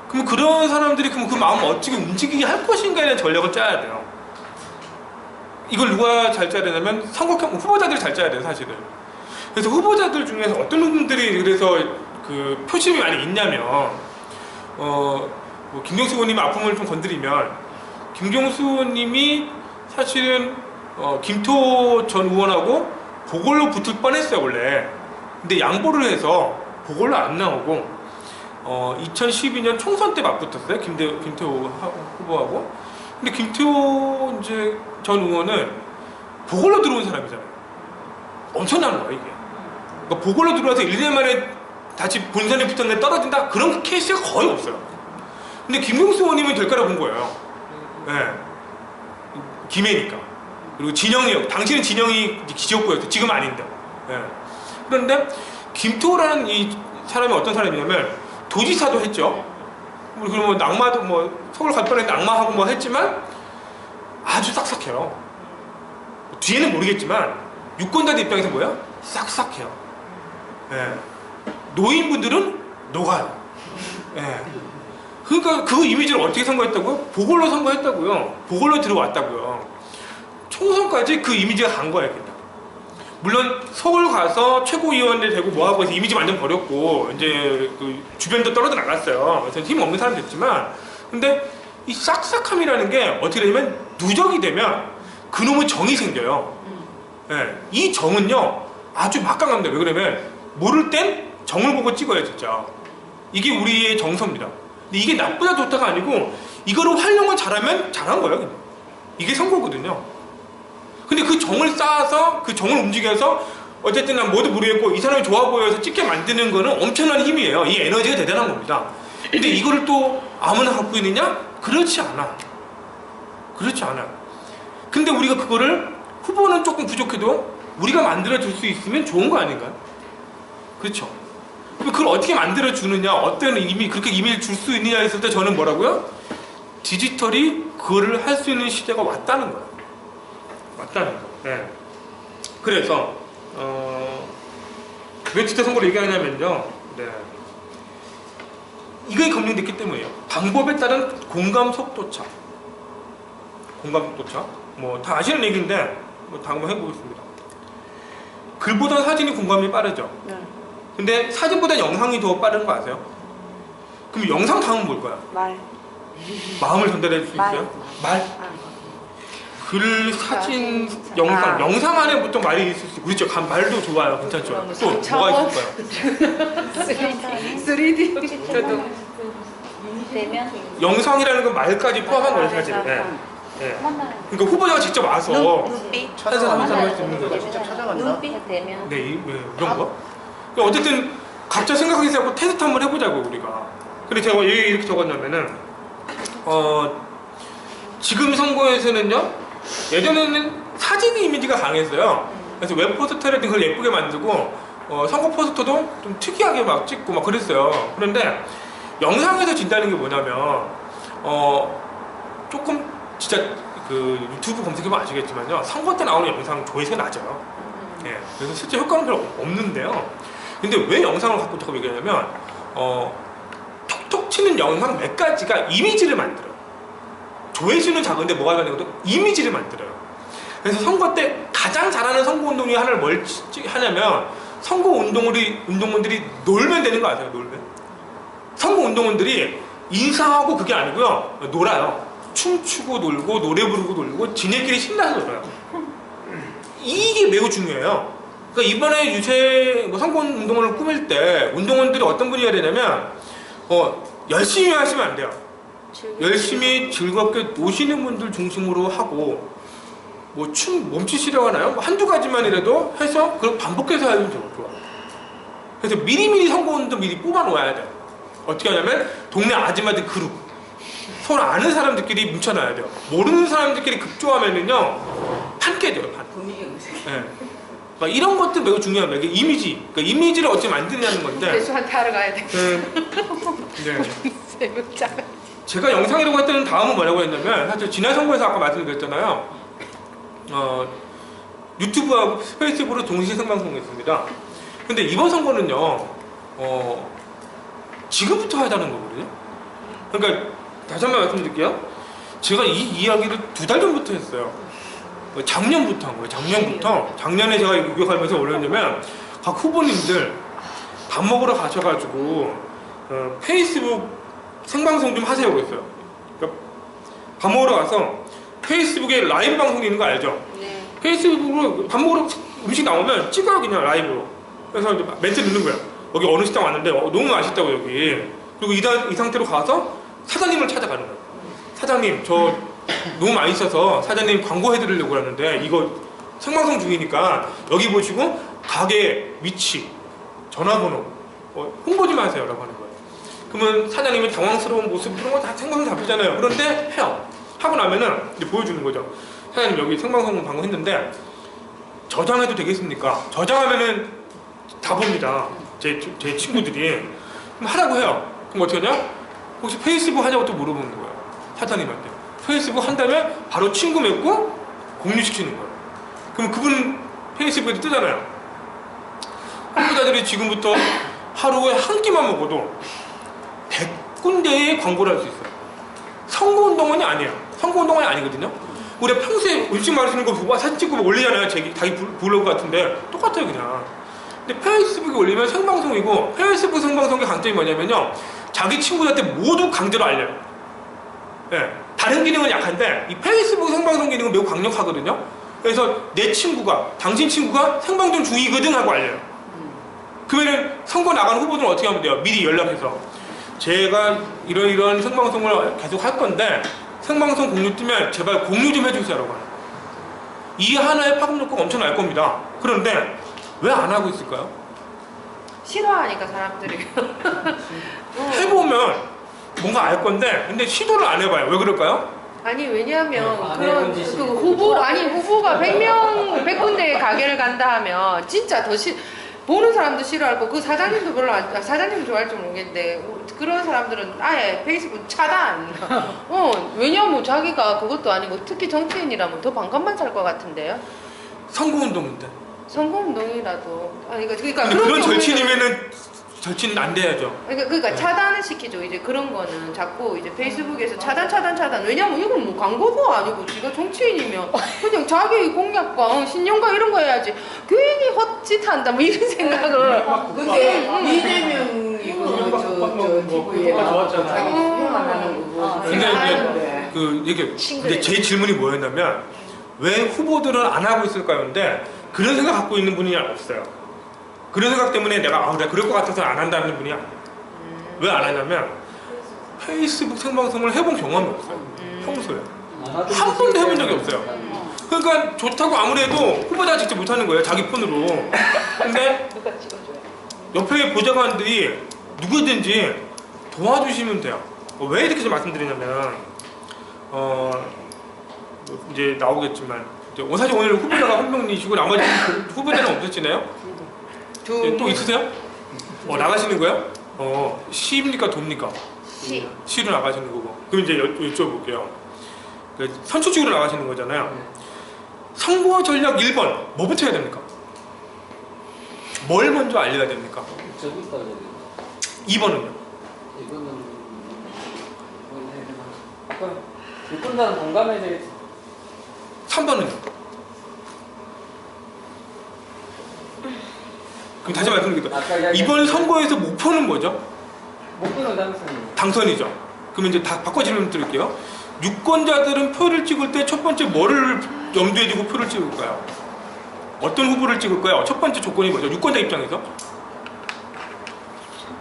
그럼 그런 사람들이 그 마음을 어떻게 움직이게 할 것인가에 대한 전략을 짜야 돼요. 이걸 누가 잘 짜야 되냐면 후보자들이 잘 짜야 돼요, 사실은. 그래서 후보자들 중에서 어떤 분들이 그래서 그 표심이 많이 있냐면 뭐 김경수 의원님 아픔을 좀 건드리면 김경수 의원님이 사실은 김토 전 의원하고 보궐로 붙을 뻔했어요, 원래. 근데 양보를 해서 보궐로 안 나오고 2012년 총선 때 맞붙었어요, 김태호 후보하고. 근데 김태호 이제 전 의원은 보궐로 들어온 사람이잖아요. 엄청난 거야, 이게. 그러니까 보궐로 들어와서 1년 만에 다시 본선에 붙었는데 떨어진다? 그런 케이스가 거의 없어요. 근데 김경수 의원님은 될 거라고 본 거예요. 네. 김해니까. 그리고 진영이, 당시는 진영이 지역구였어요. 지금 아닌데. 네. 그런데 김토라는 이 사람이 어떤 사람이냐면 도지사도 했죠. 우리 그러면 낙마도 뭐 서울 갈 뻔했는데 낙마하고 뭐 했지만 아주 싹싹해요. 뒤에는 모르겠지만 유권자들 입장에서 뭐야? 싹싹해요. 예. 노인분들은 녹아요. 예. 그러니까 그 이미지를 어떻게 선거했다고요? 보궐로 선거했다고요. 보궐로 들어왔다고요. 총선까지 그 이미지가 간 거예요. 그냥. 물론 서울 가서 최고위원들 되고 뭐하고 해서 이미지 완전 버렸고 이제 그 주변도 떨어져 나갔어요. 그래서 힘 없는 사람 됐지만 근데 이 싹싹함이라는 게 어떻게 되냐면 누적이 되면 그놈의 정이 생겨요. 예. 이 정은요 아주 막강합니다. 왜 그러냐면 모를 땐 정을 보고 찍어요 진짜. 이게 우리의 정서입니다. 근데 이게 나쁘다 좋다가 아니고 이거를 활용을 잘하면 잘한 거예요. 그냥. 이게 선거거든요. 근데 그 정을 쌓아서 그 정을 움직여서 어쨌든 난 뭐도 모르겠고 이 사람이 좋아 보여서 찍게 만드는 거는 엄청난 힘이에요. 이 에너지가 대단한 겁니다. 근데 이거를 또 아무나 갖고 있느냐? 그렇지 않아. 그렇지 않아. 근데 우리가 그거를 후보는 조금 부족해도 우리가 만들어줄 수 있으면 좋은 거 아닌가요? 그렇죠. 그럼 그걸 어떻게 만들어주느냐, 어떤 그렇게 이미지를 줄 수 있느냐 했을 때 저는 뭐라고요? 디지털이 그거를 할 수 있는 시대가 왔다는 거예요. 왔다는 거. 네. 그래서 왜 디지털 선거를 얘기하냐면요. 네. 이거에 검증됐기 때문이에요. 방법에 따른 공감 속도차. 공감 속도차. 뭐 다 아시는 얘기인데 뭐 다 한번 해보겠습니다. 글보다 사진이 공감이 빠르죠. 네. 근데 사진보다 영상이 더 빠른 거 아세요? 그럼 영상 다음은 뭘까요? 말. 마음을 전달해 줄 수 있어요? 말? 글, 사진, 영상. 영상 안에 보통 말이 있을 수 있고 그렇죠. 말도 좋아요. 괜찮죠. 또 뭐가 있을까요? 3D. 저도. 되면 영상이라는 건 말까지 포함한 거예요 사실. 네. 네. 그러니까 후보자가 직접 와서 눈빛 찾아가는 사람 할 수 있는 거죠. 직접 찾아간다. 눈빛 되면 네, 이런 거. 그러니까 어쨌든 각자 생각하기 시작하고 테스트 한번 해보자고 우리가. 근데 제가 왜 이렇게 적었냐면은 지금 선거에서는요 예전에는 사진 이미지가 강했어요. 그래서 웹 포스터를 그걸 예쁘게 만들고 선거 포스터도 좀 특이하게 막 찍고 막 그랬어요. 그런데 영상에서 진다는 게 뭐냐면 조금 진짜 그 유튜브 검색해보면 아시겠지만요 선거 때 나오는 영상 조회수가 낮아요. 예, 그래서 실제 효과는 별로 없는데요. 근데 왜 영상을 갖고 자꾸 얘기하냐면 톡톡 치는 영상 몇 가지가 이미지를 만들어요. 조회수는 작은데 뭐가 되는 것도 이미지를 만들어요. 그래서 선거 때 가장 잘하는 선거운동이 하나를 뭘 하냐면 운동원들이 놀면 되는 거 아세요? 놀면 선거운동원들이 인사하고 그게 아니고요 놀아요. 춤추고 놀고 노래 부르고 놀고 지네끼리 신나서 놀아요. 이게 매우 중요해요. 그러니까 이번에 유세 선거운동을 꾸밀 때 운동원들이 어떤 분위기가 되냐면 열심히 하시면 안 돼요. 열심히 즐겁게 노시는 분들 중심으로 하고 뭐 춤 멈추시려고 하나요? 뭐 한두 가지만이라도 해서 그걸 반복해서 하면 좋아. 그래서 미리미리 선거운동 미리 뽑아 놓아야 돼요. 어떻게 하냐면 동네 아줌마들 그룹 서로 아는 사람들끼리 뭉쳐놔야 돼요. 모르는 사람들끼리 급조하면은요 판 깨져요. 판. 분위기 음식. 네. 막 이런 것들 매우 중요합니다. 이게 이미지, 그러니까 이미지를 어떻게 만드냐는 건데. 배수한테 하러 가야 돼. 네. 새벽자가. 제가 영상이라고 했던 다음은 뭐라고 했냐면 사실 지난 선거에서 아까 말씀드렸잖아요. 유튜브하고 페이스북으로 동시에 생방송했습니다. 근데 이번 선거는요 지금부터 하자는 거거든요. 그러니까 다시 한번 말씀드릴게요. 제가 이 이야기를 2달 전부터 했어요. 작년부터 한 거예요. 작년부터. 작년에 제가 유격하면서 올렸냐면 각 후보님들 밥 먹으러 가셔가지고 페이스북 생방송 좀 하세요 그랬어요. 그러니까 밥 먹으러 가서 페이스북에 라이브 방송이 있는 거 알죠? 네. 페이스북으로 밥 먹으러 음식 나오면 찍어요 그냥 라이브로. 그래서 이제 멘트 넣는 거야. 여기 어느 식당 왔는데 너무 맛있다고 여기. 그리고 이 상태로 가서 사장님을 찾아가는 거예요. 사장님 저 너무 맛있어서 사장님 광고해드리려고 하는데 이거 생방송 중이니까 여기 보시고 가게 위치 전화번호 홍보 좀 하세요 라고 하는 거예요. 그러면 사장님이 당황스러운 모습 그런 거 다 생방송 잡히잖아요. 그런데 해요. 하고 나면은 이제 보여주는 거죠. 사장님 여기 생방송 방송했는데 저장해도 되겠습니까? 저장하면은 다 봅니다. 제 친구들이. 그럼 하라고 해요. 그럼 어떻게 하냐? 혹시 페이스북 하냐고 또 물어보는 거예요. 사장님한테. 페이스북 한다면 바로 친구 맺고 공유시키는 거예요. 그럼 그분 페이스북에 뜨잖아요. 후보자들이 지금부터 하루에 한 끼만 먹어도 100군데의 광고를 할 수 있어요. 선거운동원이 아니에요. 선거운동원이 아니거든요. 우리가 평소에 음식 말하시는 거 보고 사진 찍고 올리잖아요. 자기 블로그 같은데 똑같아요 그냥. 근데 페이스북에 올리면 생방송이고, 페이스북 생방송의 강점이 뭐냐면요, 자기 친구들한테 모두 강제로 알려요. 예, 다른 기능은 약한데 이 페이스북 생방송 기능은 매우 강력하거든요. 그래서 내 친구가, 당신 친구가 생방송 중이거든 하고 알려요. 그러면 선거 나가는 후보들은 어떻게 하면 돼요? 미리 연락해서 제가 이런 생방송을 계속 할 건데 생방송 공유 뜨면 제발 공유 좀 해주세요 라고 하는. 이 하나의 파급 효과가 엄청날 겁니다. 그런데 왜 안 하고 있을까요? 싫어하니까 사람들이. 해보면 뭔가 알 건데 근데 시도를 안 해봐요. 왜 그럴까요? 아니 왜냐하면 안 그런 해본 짓이 그 후보가 100명 100군데의 가게를 간다 하면 진짜 더 보는 사람도 싫어하고 그 사장님도 별로 사장님 좋아할지 모르겠는데 그런 사람들은 아예 페이스북 차단. 왜냐면 자기가 그것도 아니고 특히 정치인이라면 더 반감만 살 것 같은데요. 선거운동인데. 선거운동이라도 그러니까 근데 그런 그런 경우에는- 절친이면은 절친 안 돼야죠. 그러니까 차단을 시키죠. 이제 그런 거는 자꾸 이제 페이스북에서 차단. 왜냐면 이건 뭐 광고도 아니고 지가 정치인이면 그냥 자기 공약과 신용과 이런 거 해야지. 괜히 헛짓한다 뭐 이런 생각을. 근데 이재명 이거 저 TV에 자기 수행안 하는 거 근데 이제 근데 제 질문이 뭐였냐면 왜 후보들은 안 하고 있을까요?인데 그런 생각 갖고 있는 분이 없어요. 그런 생각 때문에 내가 그럴 것 같아서 안 한다는 분이 왜 안 하냐면 페이스북 생방송을 해본 경험이 없어요. 평소에 한 번도 해본 적이 없어요. 그러니까 좋다고 아무래도 후보자가 직접 못하는 거예요. 자기 폰으로. 근데 옆에 보좌관들이 누구든지 도와주시면 돼요. 왜 이렇게 좀 말씀드리냐면 이제 나오겠지만 사실 오늘 후보자가 한 명이시고 나머지 후보자는 없으시네요. 또 있으세요? 나가시는 거예요? 시입니까 돕니까? 시로 나가시는 거고. 그럼 이제 여쭤볼게요. 선출직으로 나가시는 거잖아요. 선거 전략 1번 뭐부터 해야 됩니까? 뭘 먼저 알려야 됩니까? 저기 있어야 돼. 2번은요? 이거는 유권자는 공감해야 되겠지. 3번은요? 그럼 다시 말씀드릴게요. 이번 선거에서 목표는 뭐죠? 목표는 당선입니다. 당선이죠. 그러면 이제 다 바꿔 질문 드릴게요. 유권자들은 표를 찍을 때 첫 번째 뭐를 염두에 두고 표를 찍을까요? 어떤 후보를 찍을까요? 첫 번째 조건이 뭐죠? 유권자 입장에서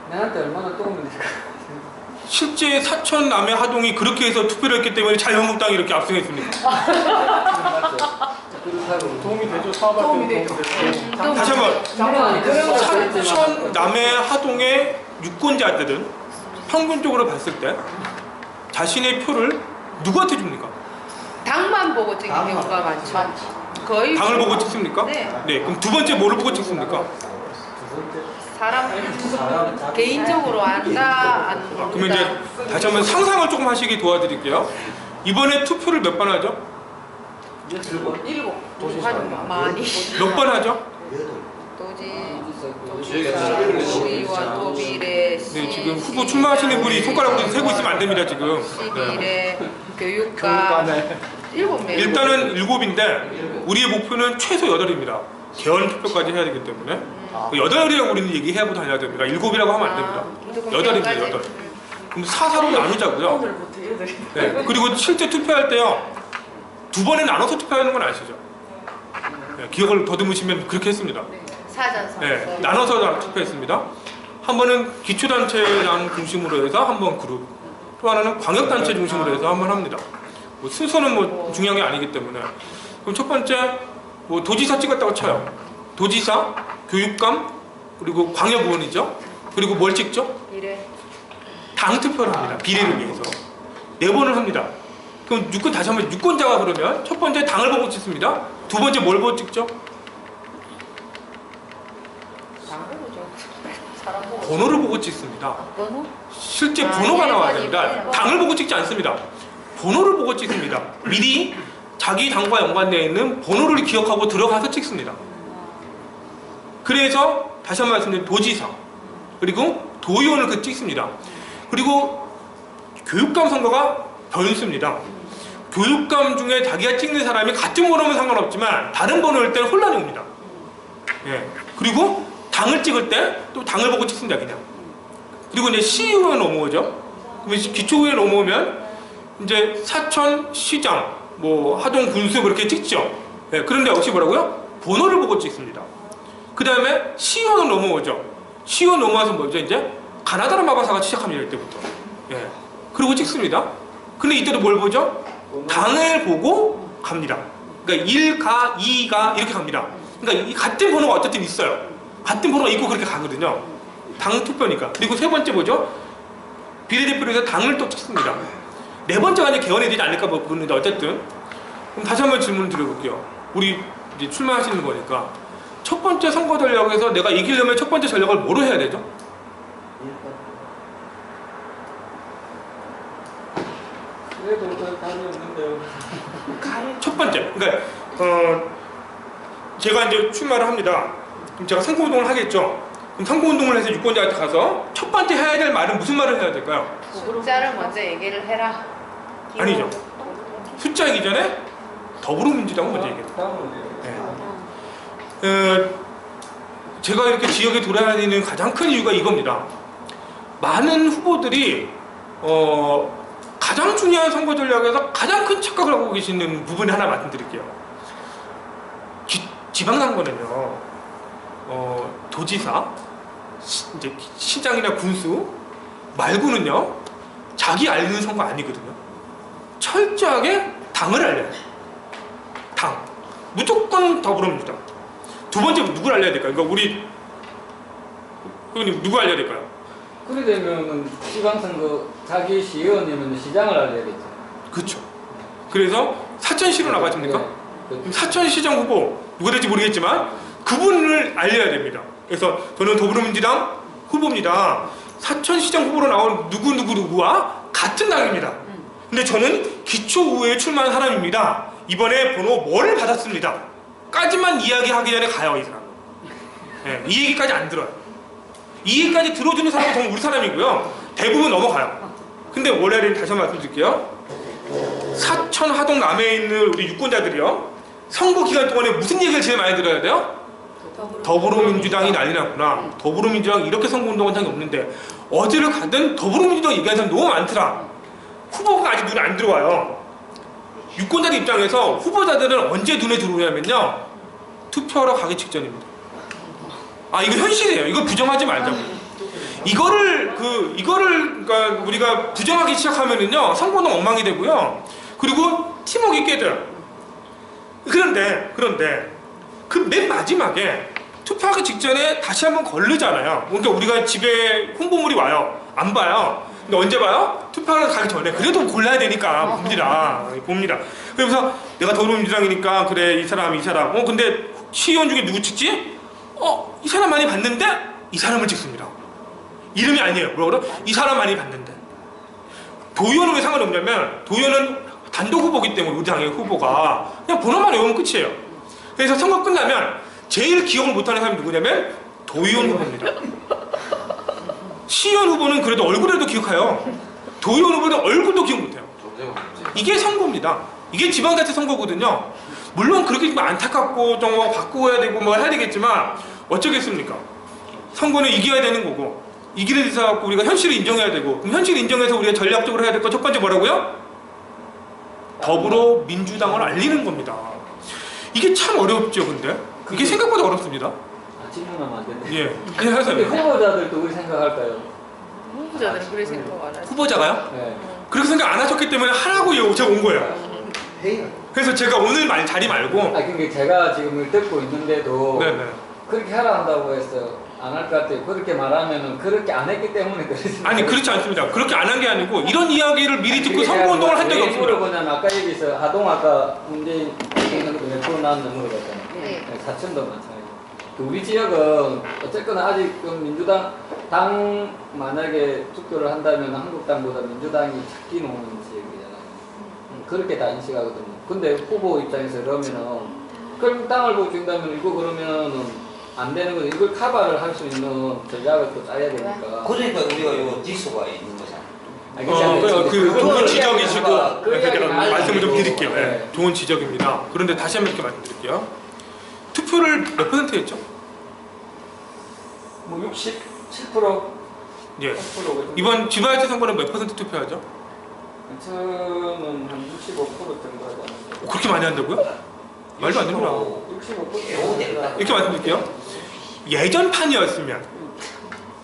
나한테 얼마나 도움이 될까? 실제 사천 남해 하동이 그렇게 해서 투표를 했기 때문에 자유한국당이 이렇게 압승했습니까? 맞죠? 그렇다고 도움이 되죠. 사업할 도움이 때 되죠. 다시 한번 그런 거 사천 남해 하동의 유권자들은 평균적으로 봤을 때 자신의 표를 누구한테 줍니까? 당만 보고 찍는 경우가 많죠. 거의 당을 보고 찍습니까? 네. 그럼 두 번째 뭐를 보고 찍습니까? 사람 개인적으로 안다. 그러면 이제 다시 한번 상상을 조금 하시기 도와드릴게요. 이번에 투표를 몇 번 하죠? 7. 많이. 몇 번 하죠? 도의원, 도비례, 네, 지금 후보 출마하시는 분이 손가락으로 세고 있으면 안 됩니다, 지금. 네. 시비례, 교육감 7명. 일단은 7인데 우리의 목표는 최소 8입니다. 개헌 투표까지 해야 되기 때문에 8이라고 우리는 얘기해보고 다녀야 됩니다. 7이라고 하면 안 됩니다. 8입니다, 8. 그럼 4사로 나누자고요. 네, 그리고 실제 투표할 때요 2번에 나눠서 투표하는 건 아시죠? 네, 기억을 더듬으시면 그렇게 했습니다. 사전선거. 네, 나눠서 투표했습니다. 한 번은 기초단체장 중심으로 해서 한 번 그룹, 또 하나는 광역단체 중심으로 해서 한 번 합니다. 뭐 순서는 뭐 중요한 게 아니기 때문에. 그럼 첫 번째 뭐 도지사 찍었다고 쳐요. 도지사, 교육감, 그리고 광역의원이죠. 그리고 뭘 찍죠? 당 투표를 합니다. 비례를 위해서 4번을 합니다. 그럼 다시 한번 유권자가 그러면 첫 번째 당을 보고 찍습니다. 두 번째 뭘 보고 찍죠? 번호를 보고 찍습니다. 번호? 실제 아, 번호가 나와야 됩니다. 1번. 당을 보고 찍지 않습니다. 번호를 보고 찍습니다. 미리 자기 당과 연관되어 있는 번호를 기억하고 들어가서 찍습니다. 그래서 다시 한 번 말씀드리면 도지사 그리고 도의원을 그 찍습니다. 그리고 교육감 선거가 변수입니다. 교육감 중에 자기가 찍는 사람이 같은 번호면 상관없지만 다른 번호일 때는 혼란이 옵니다. 예. 그리고 당을 찍을 때 또 당을 보고 찍습니다. 그냥. 그리고 이제 시의회 넘어오죠. 그러면 기초의회 넘어오면 이제 사천, 시장, 뭐 하동, 군수 그렇게 찍죠. 예. 그런데 역시 뭐라고요? 번호를 보고 찍습니다. 그 다음에 시의원을 넘어오죠. 시의원 넘어와서 뭐죠? 이제 가나다라 마바사가 시작합니다. 이때부터. 예. 그리고 찍습니다. 근데 이때도 뭘 보죠? 당을 보고 갑니다. 그러니까 1가, 2가 이렇게 갑니다. 그러니까 이 같은 번호가 어쨌든 있어요. 같은 번호가 있고 그렇게 가거든요. 당 투표니까. 그리고 세 번째 뭐죠? 비례대표로 해서 당을 또 찍습니다. 네 번째가 이제 개헌이 되지 않을까 모르는데 어쨌든 그럼 다시 한번 질문을 드려볼게요. 우리 이제 출마하시는 거니까 첫 번째 선거 전략에서 내가 이기려면 첫 번째 전략을 뭐로 해야 되죠? 그래도 답이 없는데요. 첫 번째, 그러니까 제가 이제 출마를 합니다. 그럼 제가 선거운동을 하겠죠. 그럼 선거운동을 해서 유권자한테 가서 첫 번째 해야 될 말은 무슨 말을 해야 될까요? 숫자를 먼저 얘기를 해라. 아니죠. 숫자이기 전에 더불어민주당을 먼저 얘기해요. 네. 제가 이렇게 지역에 돌아다니는 가장 큰 이유가 이겁니다. 많은 후보들이 가장 중요한 선거 전략에서 가장 큰 착각을 하고 계시는 부분이 하나 말씀드릴게요. 지방선거는요, 도지사, 이제 시장이나 군수 말고는요, 자기 알리는 선거 아니거든요. 철저하게 당을 알려야 돼요. 당. 무조건 더불어민주당. 두 번째 누구를 알려야 될까요? 그러니까 우리 의원님 누구 알려야 될까요? 그래 되면은 지방선거 자기 시의원이면 시장을 알려야겠죠. 그렇죠. 그래서 사천시로 나가십니까? 그럼 사천시장 후보 누가 될지 모르겠지만 그분을 알려야 됩니다. 그래서 저는 더불어민주당 후보입니다. 사천시장 후보로 나온 누구와 같은 당입니다. 근데 저는 기초의회에 출마한 사람입니다. 이번에 번호 뭐를 받았습니다. 까지만 이야기하기 전에 가요, 이 사람은. 네, 이 얘기까지 안 들어요. 이 얘기까지 들어주는 사람은 정말 우리 사람이고요. 대부분 넘어가요. 근데 원래는 다시 한번 말씀드릴게요. 사천, 하동, 남해에 있는 우리 유권자들이요. 선거 기간 동안에 무슨 얘기를 제일 많이 들어야 돼요? 더불어민주당이 난리 났구나. 더불어민주당이 이렇게 선거운동한 적이 없는데 어디를 가든 더불어민주당 얘기하는 사람 너무 많더라. 후보가 아직 눈에 안 들어와요. 유권자들 입장에서 후보자들은 언제 눈에 들어오냐면요. 투표하러 가기 직전입니다. 아, 이거 현실이에요. 이거 부정하지 말자고. 이거를 그러니까 우리가 부정하기 시작하면은요, 선거는 엉망이 되고요. 그리고 팀워크가 깨져요. 그런데 그 맨 마지막에 투표하기 직전에 다시 한번 걸르잖아요. 그러니까 우리가 집에 홍보물이 와요. 안 봐요. 근데 언제 봐요? 투표하러 가기 전에. 그래도 골라야 되니까 봅니다. 그래서 내가 더불어민주당이니까 그래, 이 사람. 근데 시의원 중에 누구 찍지? 이 사람 많이 봤는데 이 사람을 찍습니다. 이름이 아니에요. 뭐라 그래? 이 사람 많이 봤는데. 도의원은 왜 상관이 없냐면 도의원은 단독 후보기 때문에 우리 당의 후보가 그냥 번호만 외우면 끝이에요. 그래서 선거 끝나면 제일 기억을 못하는 사람이 누구냐면 도의원 후보입니다. 시의원 후보는 그래도 얼굴에도 기억해요. 도의원 후보는 얼굴도 기억 못해요. 이게 선거입니다. 이게 지방자치 선거거든요. 물론 그렇게 안타깝고 좀 바꾸어야 되고 뭐 해야 되겠지만 어쩌겠습니까? 선거는 이겨야 되는 거고 이기는 데서 갖고 우리가 현실을 인정해야 되고 그럼 현실을 인정해서 우리가 전략적으로 해야 될 거 첫 번째 뭐라고요? 더불어민주당을 알리는 겁니다. 이게 참 어렵죠, 근데? 이게 생각보다 어렵습니다. 질문하면 안 되는데. 예. 아니, 하세요. 근데 후보자들도 그렇게 생각할까요? 후보자들은 그래 생각 안 하죠. 후보자가요? 네. 그렇게 생각 안 하셨기 때문에 하라고 제가 온 거예요. 그래서 제가 오늘 자리 말고 그러니까 제가 지금 이걸 듣고 있는데도 네네. 그렇게 하라 한다고 해서 안 할 것 같아요. 그렇게 말하면은 그렇게 안 했기 때문에 그랬습니다. 아니, 그렇지 않습니다. 그렇게 안 한 게 아니고 이런 이야기를 미리 듣고 선거운동을 한 적이 없습니다. 물어보냐면 아까 얘기해서 하동 아까 문재인 몇 프로 나왔는지 물어봤잖아요. 네. 사천도 마찬가지. 우리 지역은 어쨌거나 아직 민주당 당 만약에 투표를 한다면 한국당보다 민주당이 작게 놓은 지역이잖아요. 그렇게 다 인식하거든요. 근데 후보 입장에서 그러면은 그럼 땅을 보여준다면 이거 그러면은 안 되는 거죠. 이걸 커버를 할 수 있는 전략을 또 짜야 되니까. 그러니까 우리가 요 지수가 있는 거잖아. 그 좋은 지적이시고 그 제가 이야기는 말씀을 좀 아니고. 드릴게요. 네. 네. 좋은 지적입니다. 그런데 다시 한번 이렇게 말씀드릴게요. 투표를 몇 퍼센트 했죠? 뭐 67%? 예. 8%거든요. 이번 지방자치 선거는 몇 퍼센트 투표하죠? 저는 한 65% 정도 하지 않았어요. 그렇게 많이 한다고요? 말도 안 됩니다. 65%? 이렇게 말씀드릴게요. 예전판이었으면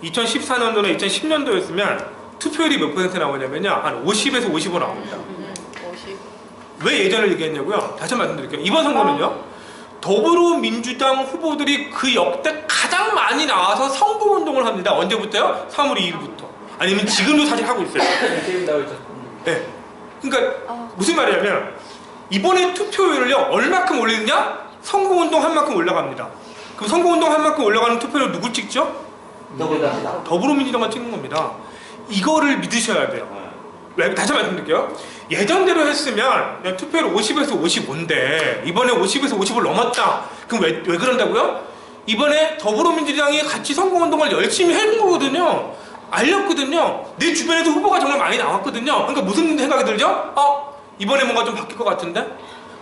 2014년도나 2010년도였으면 투표율이 몇 퍼센트 나오냐면요. 한 50에서 55 나옵니다. 50. 왜 예전을 얘기했냐고요? 다시 한번 말씀드릴게요. 이번 선거는요. 더불어민주당 후보들이 그 역대 가장 많이 나와서 선거운동을 합니다. 언제부터요? 3월 2일부터. 아니면 지금도 사실 하고 있어요. 지금 나오죠. 네. 그러니까 무슨 말이냐면 이번에 투표율을요. 얼마큼 올리느냐? 선거운동 한 만큼 올라갑니다. 그럼 선거운동 한 만큼 올라가는 투표율 누굴 찍죠? 더불어민주당만 찍는 겁니다. 이거를 믿으셔야 돼요. 왜? 다시 말씀드릴게요. 예전대로 했으면 그냥 투표율 50에서 55인데 이번에 50에서 50을 넘었다. 그럼 왜 그런다고요? 이번에 더불어민주당이 같이 선거운동을 열심히 해본 거거든요. 알렸거든요. 내 주변에도 후보가 정말 많이 나왔거든요. 그러니까 무슨 생각이 들죠? 이번에 뭔가 좀 바뀔 것 같은데?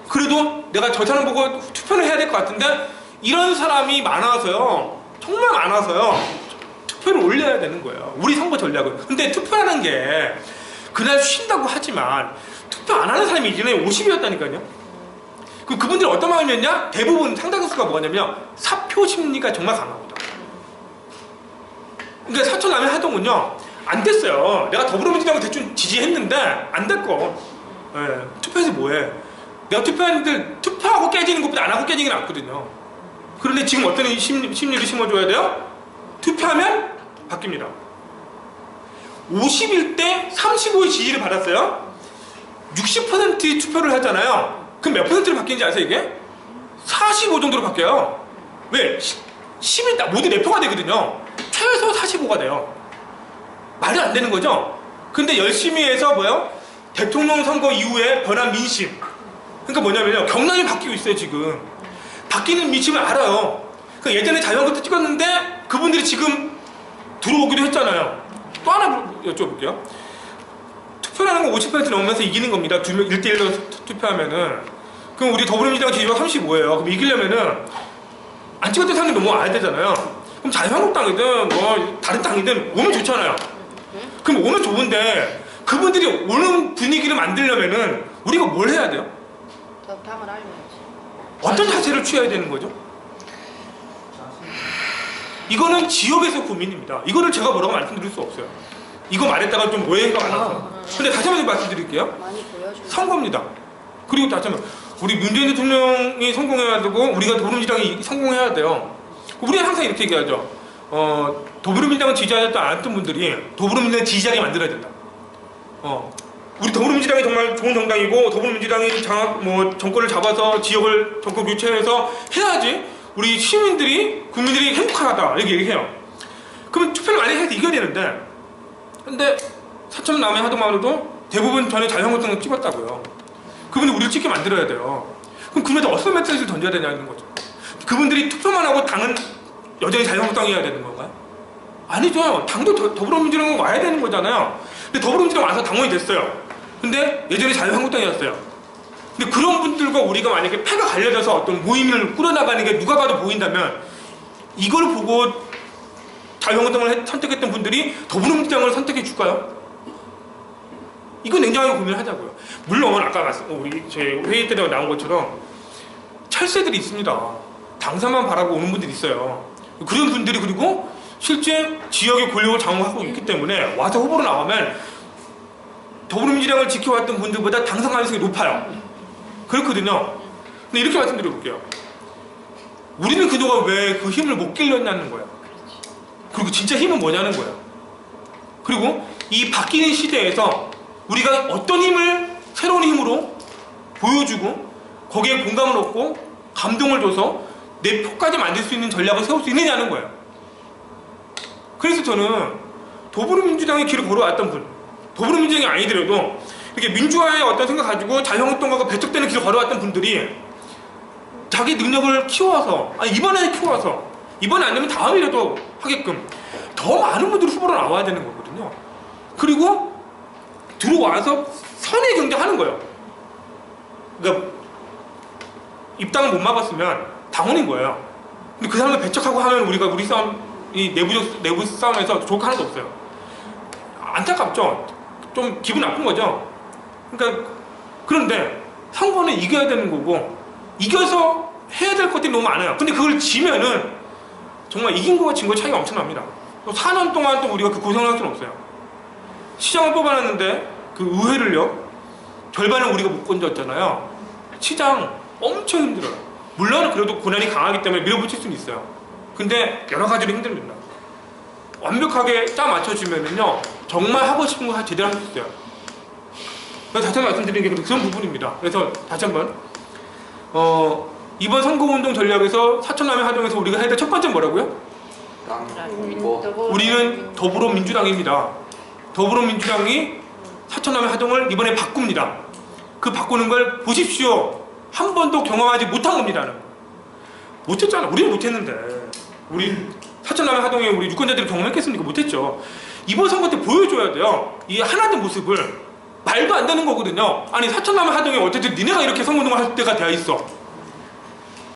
그래도 내가 저 사람 보고 투표를 해야 될 것 같은데? 이런 사람이 많아서요. 정말 많아서요. 투표를 올려야 되는 거예요. 우리 선거 전략을. 근데 투표하는 게 그날 쉰다고 하지만 투표 안 하는 사람이 이전에 50이었다니까요. 그분들이 어떤 마음이었냐? 대부분 상당수가 뭐냐면 사표 심리가 정말 강합니다. 그러니까 사천남의 하동은요 안 됐어요. 내가 더불어민주당을 대충 지지했는데 안 됐고 투표해서 뭐해? 내가 투표했는데 투표하고 깨지는 것보다 안 하고 깨지는 게 낫거든요. 그런데 지금 어떤 심리를 심어줘야 돼요? 투표하면 바뀝니다. 51대 35의 지지를 받았어요. 60% 투표를 하잖아요. 그럼 몇 퍼센트로 바뀌는지 아세요 이게? 45 정도로 바뀌어요. 왜? 10이 모두 내표가 되거든요. 최소 45가 돼요. 말이 안 되는 거죠? 근데 열심히 해서 뭐요? 대통령 선거 이후에 변한 민심. 그러니까 뭐냐면요. 경향이 바뀌고 있어요 지금. 바뀌는 민심을 알아요. 그러니까 예전에 자유한국도 찍었는데 그분들이 지금 들어오기도 했잖아요. 또 하나 여쭤볼게요. 투표라는 건 50% 넘으면서 이기는 겁니다. 1대1로 투표하면은. 그럼 우리 더불어민주당 지지가 35예요. 그럼 이기려면은 안 찍었던 사람들이 넘어와야 되잖아요. 그럼 자유한국당이든 뭐 다른 당이든 오면 좋잖아요. 그럼 오면 좋은데 그분들이 오는 분위기를 만들려면은 우리가 뭘 해야 돼요? 더 당을 알려야지. 어떤 자세를 취해야 되는 거죠? 이거는 지역에서 고민입니다. 이거를 제가 뭐라고 말씀드릴 수 없어요. 이거 말했다가 좀 오해가 많아서. 근데 다시 한번 말씀드릴게요. 많이 보여줘. 선거입니다. 그리고 다시 한번 우리 문재인 대통령이 성공해야 되고 우리가 더불어민주당이 성공해야 돼요. 우리는 항상 이렇게 얘기하죠. 더불어민주당을 지지하지 않았던 분들이 더불어민주당 지지하게 만들어야 된다. 우리 더불어민주당이 정말 좋은 정당이고 더불어민주당이 정권을 잡아서 지역을 정권 교체해서 해야지 우리 시민들이 국민들이 행복하다 이렇게 얘기해요. 그러면 투표를 많이 해서 이겨야 되는데 근데 사천남의 하동마을도 대부분 전에 자유한국당을 찍었다고요. 그분들 우리를 찍게 만들어야 돼요. 그럼 그분들 어떤 메시지를 던져야 되냐는 거죠. 그분들이 투표만 하고 당은 여전히 자유한국당이어야 되는 건가요? 아니죠. 당도 더불어민주당은 와야 되는 거잖아요. 근데 더불어민주당 와서 당원이 됐어요. 근데 예전에 자유한국당이었어요. 근데 그런 분들과 우리가 만약에 패가 갈려져서 어떤 모임을 꾸려나가는 게 누가 봐도 보인다면 이걸 보고 자유한국당을 선택했던 분들이 더불어민주당을 선택해 줄까요? 이거 냉정하게 고민을 하자고요. 물론 아까 우리 제 회의 때 나온 것처럼 철새들이 있습니다. 당사만 바라고 오는 분들이 있어요. 그런 분들이 그리고 실제 지역의 권력을 장악하고 있기 때문에 와서 후보로 나오면 더불어민주당을 지켜왔던 분들보다 당선 가능성이 높아요. 그렇거든요. 근데 이렇게 말씀드려볼게요. 우리는 그동안 왜 그 힘을 못 길렀냐는 거예요. 그리고 진짜 힘은 뭐냐는 거예요. 그리고 이 바뀌는 시대에서 우리가 어떤 힘을 새로운 힘으로 보여주고 거기에 공감을 얻고 감동을 줘서 내 표까지 만들 수 있는 전략을 세울 수 있느냐는 거예요. 그래서 저는 더불어민주당의 길을 걸어왔던 분, 더불어민주당이 아니더라도 이렇게 민주화의 어떤 생각 가지고 자유한국당과 배척되는 길을 걸어왔던 분들이 자기 능력을 키워서, 아니 이번에 키워서, 이번에 안 되면 다음이라도 하게끔 더 많은 분들이 후보로 나와야 되는 거거든요. 그리고 들어와서 선의 경쟁하는 거예요. 그러니까 입당을 못 막았으면 당원인 거예요. 근데 그 사람을 배척하고 하면 우리가 우리 싸움, 이 내부 싸움에서 좋을 거 하나도 없어요. 안타깝죠? 좀 기분 나쁜 거죠? 그러니까 그런데 선거는 이겨야 되는 거고 이겨서 해야 될 것들이 너무 많아요. 근데 그걸 지면은 정말 이긴 거와 진 거 차이가 엄청납니다. 또 4년 동안 또 우리가 그 고생을 할 수는 없어요. 시장을 뽑아놨는데 그 의회를요 절반을 우리가 못 건졌잖아요. 시장 엄청 힘들어요. 물론 그래도 권한이 강하기 때문에 밀어붙일 수는 있어요. 근데 여러 가지로 힘듭니다. 완벽하게 딱 맞춰주면은요 정말 하고 싶은 거 제대로 할 수 있어요. 그래서 다시 한번 말씀드리는 게 그런 부분입니다. 그래서 다시 한번 이번 선거운동 전략에서 사천남의 하동에서 우리가 해야 될 첫 번째 뭐라고요? 우리는 더불어민주당입니다. 더불어민주당이 사천남의 하동을 이번에 바꿉니다. 그 바꾸는 걸 보십시오. 한 번도 경험하지 못한 겁니다. 못했잖아. 우리는 못했는데 우리 사천남의 하동에 우리 유권자들이 경험했겠습니까? 못했죠. 이번 선거 때 보여줘야 돼요. 이 하나된 모습을. 말도 안 되는 거거든요. 아니 사천남의 하동에 어쨌든 니네가 이렇게 선거운동을 할 때가 되어 있어.